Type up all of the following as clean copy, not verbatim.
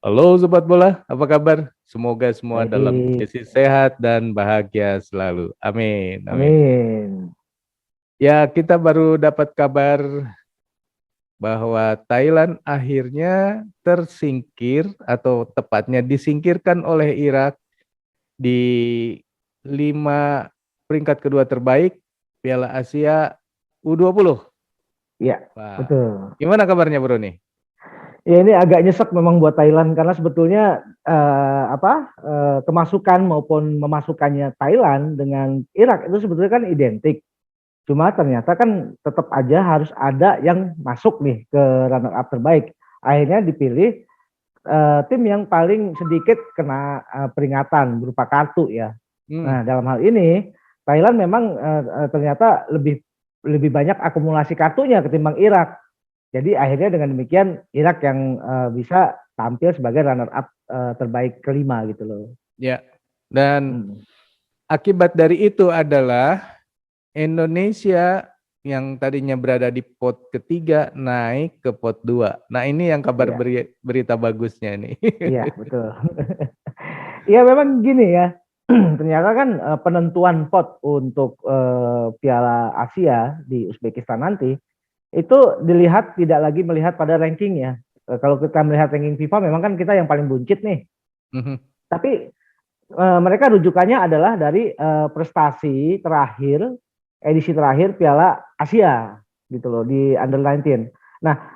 Halo Sobat Bola, apa kabar? Semoga semua dalam Baik, kondisi sehat dan bahagia selalu. Amin, amin. amin. Ya, kita baru dapat kabar bahwa Thailand akhirnya tersingkir atau tepatnya disingkirkan oleh Irak di 5 peringkat kedua terbaik Piala Asia U20. Ya, Wah, betul. gimana kabarnya Bro nih? Ya ini agak nyesek memang buat Thailand karena sebetulnya kemasukan maupun memasukkannya Thailand dengan Irak itu sebetulnya kan identik. Cuma ternyata kan tetap aja harus ada yang masuk nih ke runner up terbaik. Akhirnya dipilih tim yang paling sedikit kena peringatan berupa kartu ya. Hmm, Nah, dalam hal ini Thailand memang ternyata lebih lebih banyak akumulasi kartunya ketimbang Irak. Jadi akhirnya dengan demikian Irak yang bisa tampil sebagai runner up terbaik kelima gitu loh. ya. Dan Hmm. akibat dari itu adalah Indonesia yang tadinya berada di pot ketiga naik ke pot dua. Nah ini yang kabar Iya, berita bagusnya nih. iya betul. Iya memang gini ya. Ternyata kan penentuan pot untuk Piala Asia di Uzbekistan nanti itu dilihat tidak lagi melihat pada rankingnya. Kalau kita melihat ranking FIFA memang kan kita yang paling buncit nih. Mhm. Tapi mereka rujukannya adalah dari prestasi terakhir edisi terakhir Piala Asia gitu loh di under 19. Nah,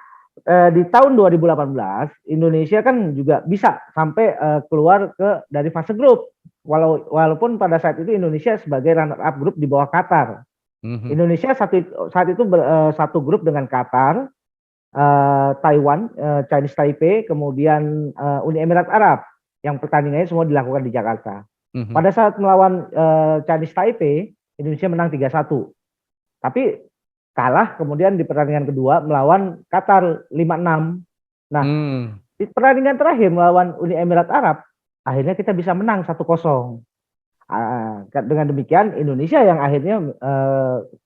di tahun 2018 Indonesia kan juga bisa sampai keluar ke dari fase grup. Walaupun pada saat itu Indonesia sebagai runner up grup di bawah Qatar. Mhm. Indonesia saat itu satu grup dengan Qatar, Taiwan, Chinese Taipei, kemudian Uni Emirat Arab yang pertandingannya semua dilakukan di Jakarta. Mhm. Pada saat melawan Chinese Taipei, Indonesia menang 3-1. Tapi kalah kemudian di pertandingan kedua melawan Qatar 5-6. Nah, Hmm. di pertandingan terakhir melawan Uni Emirat Arab, akhirnya kita bisa menang 1-0. Dengan demikian Indonesia yang akhirnya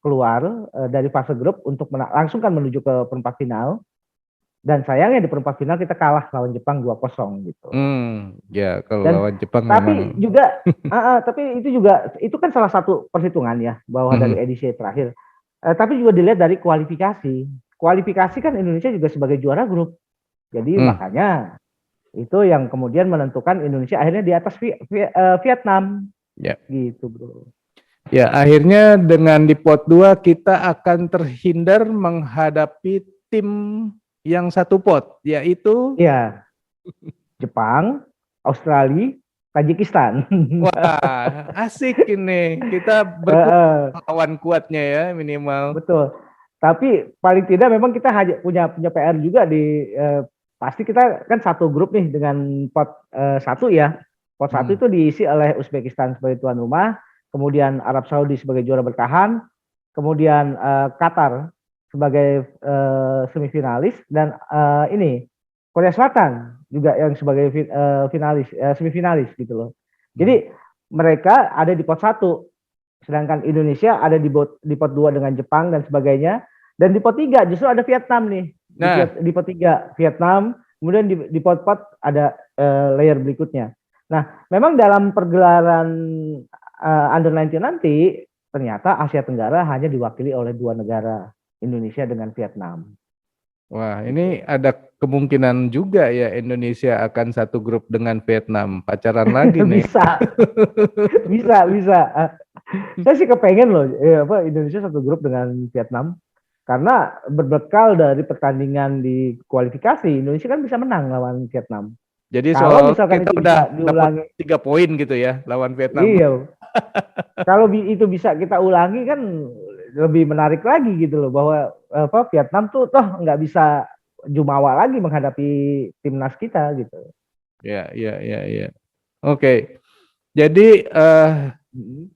keluar dari fase grup untuk langsung kan menuju ke perempat final. Dan sayangnya di perempat final kita kalah lawan Jepang 2-0 gitu. Ya kalau Dan lawan Jepang memang. tapi itu kan salah satu perhitungan ya bahwa dari Mhm. edisi terakhir. Tapi juga dilihat dari kualifikasi. Kualifikasi kan Indonesia juga sebagai juara grup. Jadi Hmm. makanya itu yang kemudian menentukan Indonesia akhirnya di atas Vietnam Ya. gitu, Bro. Ya, akhirnya dengan di pot 2 kita akan terhindar menghadapi tim yang satu pot, yaitu Iya, Jepang, Australia, Tajikistan. wah, asik ini. Kita berkuat lawan kuatnya ya minimal. Betul. Tapi paling tidak memang kita punya PR juga di pasti kita kan satu grup nih dengan pot satu ya. Pot satu Hmm. itu diisi oleh Uzbekistan sebagai tuan rumah, kemudian Arab Saudi sebagai juara bertahan, kemudian Qatar sebagai semifinalis dan ini Korea Selatan juga yang sebagai semifinalis gitu loh. Hmm. Jadi mereka ada di pot satu, sedangkan Indonesia ada di pot 2 dengan Jepang dan sebagainya. Dan di pot 3 justru ada Vietnam nih. Nah, Di pot 3 Vietnam, kemudian di pot 4 ada layer berikutnya. Nah, memang dalam pergelaran Under 19 nanti ternyata Asia Tenggara hanya diwakili oleh dua negara, Indonesia dengan Vietnam. wah ini Gitu. ada kemungkinan juga ya Indonesia akan satu grup dengan Vietnam. Pacaran lagi nih. Bisa, bisa. Saya sih kepengen loh Indonesia satu grup dengan Vietnam. Karena berbekal dari pertandingan di kualifikasi, Indonesia kan bisa menang lawan Vietnam. Jadi Kalau soal misalkan kita itu udah bisa dapat diulangi, 3 poin gitu ya lawan Vietnam. iya. Kalau itu bisa kita ulangi kan lebih menarik lagi gitu loh bahwa Vietnam tuh toh nggak bisa jumawa lagi menghadapi timnas kita gitu. Ya, ya, ya, ya. Oke. Jadi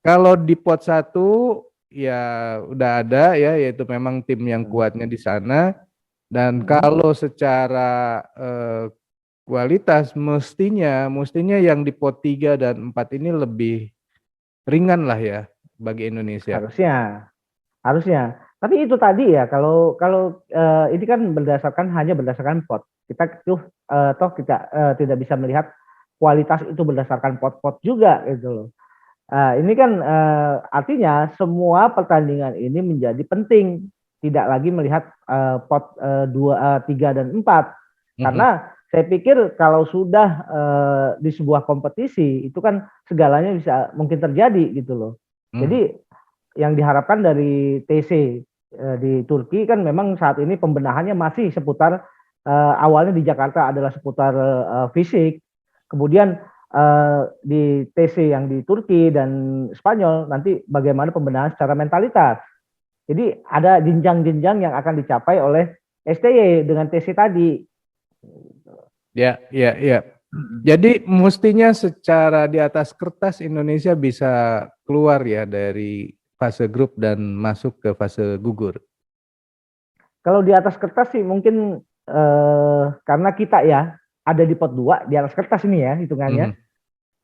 kalau di pot satu ya udah ada ya yaitu memang tim yang kuatnya di sana dan kalau secara kualitas mestinya yang di pot 3 dan 4 ini lebih ringan lah ya bagi Indonesia. Harusnya, harusnya. Tapi itu tadi ya kalau kalau ini kan hanya berdasarkan pot. Kita tuh toh kita tidak bisa melihat kualitas itu berdasarkan pot-pot juga gitu loh. Ini kan artinya semua pertandingan ini menjadi penting, tidak lagi melihat pot 2, 3 dan 4. Karena saya pikir kalau sudah di sebuah kompetisi itu kan segalanya bisa mungkin terjadi gitu loh. Jadi yang diharapkan dari TC di Turki kan memang saat ini pembenahannya masih seputar awalnya di Jakarta adalah seputar fisik, kemudian di TC yang di Turki dan Spanyol nanti bagaimana pembenahan secara mentalitas. Jadi ada jenjang-jenjang yang akan dicapai oleh STY dengan TC tadi. Ya, ya, ya. Jadi mestinya secara di atas kertas Indonesia bisa keluar ya dari fase grup dan masuk ke fase gugur. Kalau di atas kertas sih mungkin karena kita ya ada di pot 2 di atas kertas ini ya hitungannya.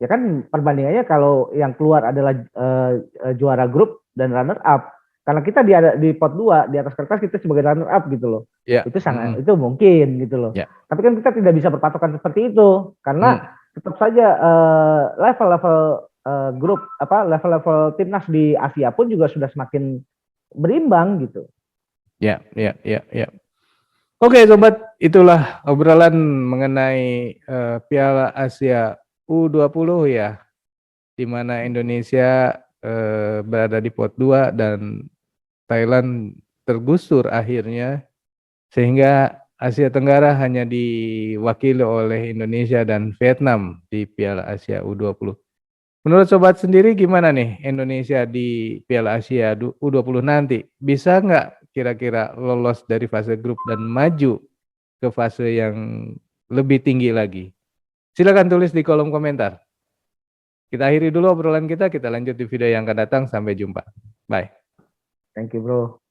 Ya kan perbandingannya kalau yang keluar adalah juara grup dan runner up. Karena kita di pot 2 di atas kertas kita sebagai runner up gitu loh. Ya. Itu sangat itu mungkin gitu loh. Ya. Tapi kan kita tidak bisa berpatokan seperti itu karena tetap saja level-level grup level-level timnas di Asia pun juga sudah semakin berimbang gitu. Ya, ya, ya, ya. Oke sobat, itulah obrolan mengenai Piala Asia U20 ya, di mana Indonesia berada di pot 2 dan Thailand tergusur akhirnya, sehingga Asia Tenggara hanya diwakili oleh Indonesia dan Vietnam di Piala Asia U20. Menurut sobat sendiri gimana nih Indonesia di Piala Asia U20 nanti? Bisa nggak kira-kira lolos dari fase grup dan maju ke fase yang lebih tinggi lagi? Silakan tulis di kolom komentar. Kita akhiri dulu obrolan kita lanjut di video yang akan datang. Sampai jumpa. Bye. Thank you bro.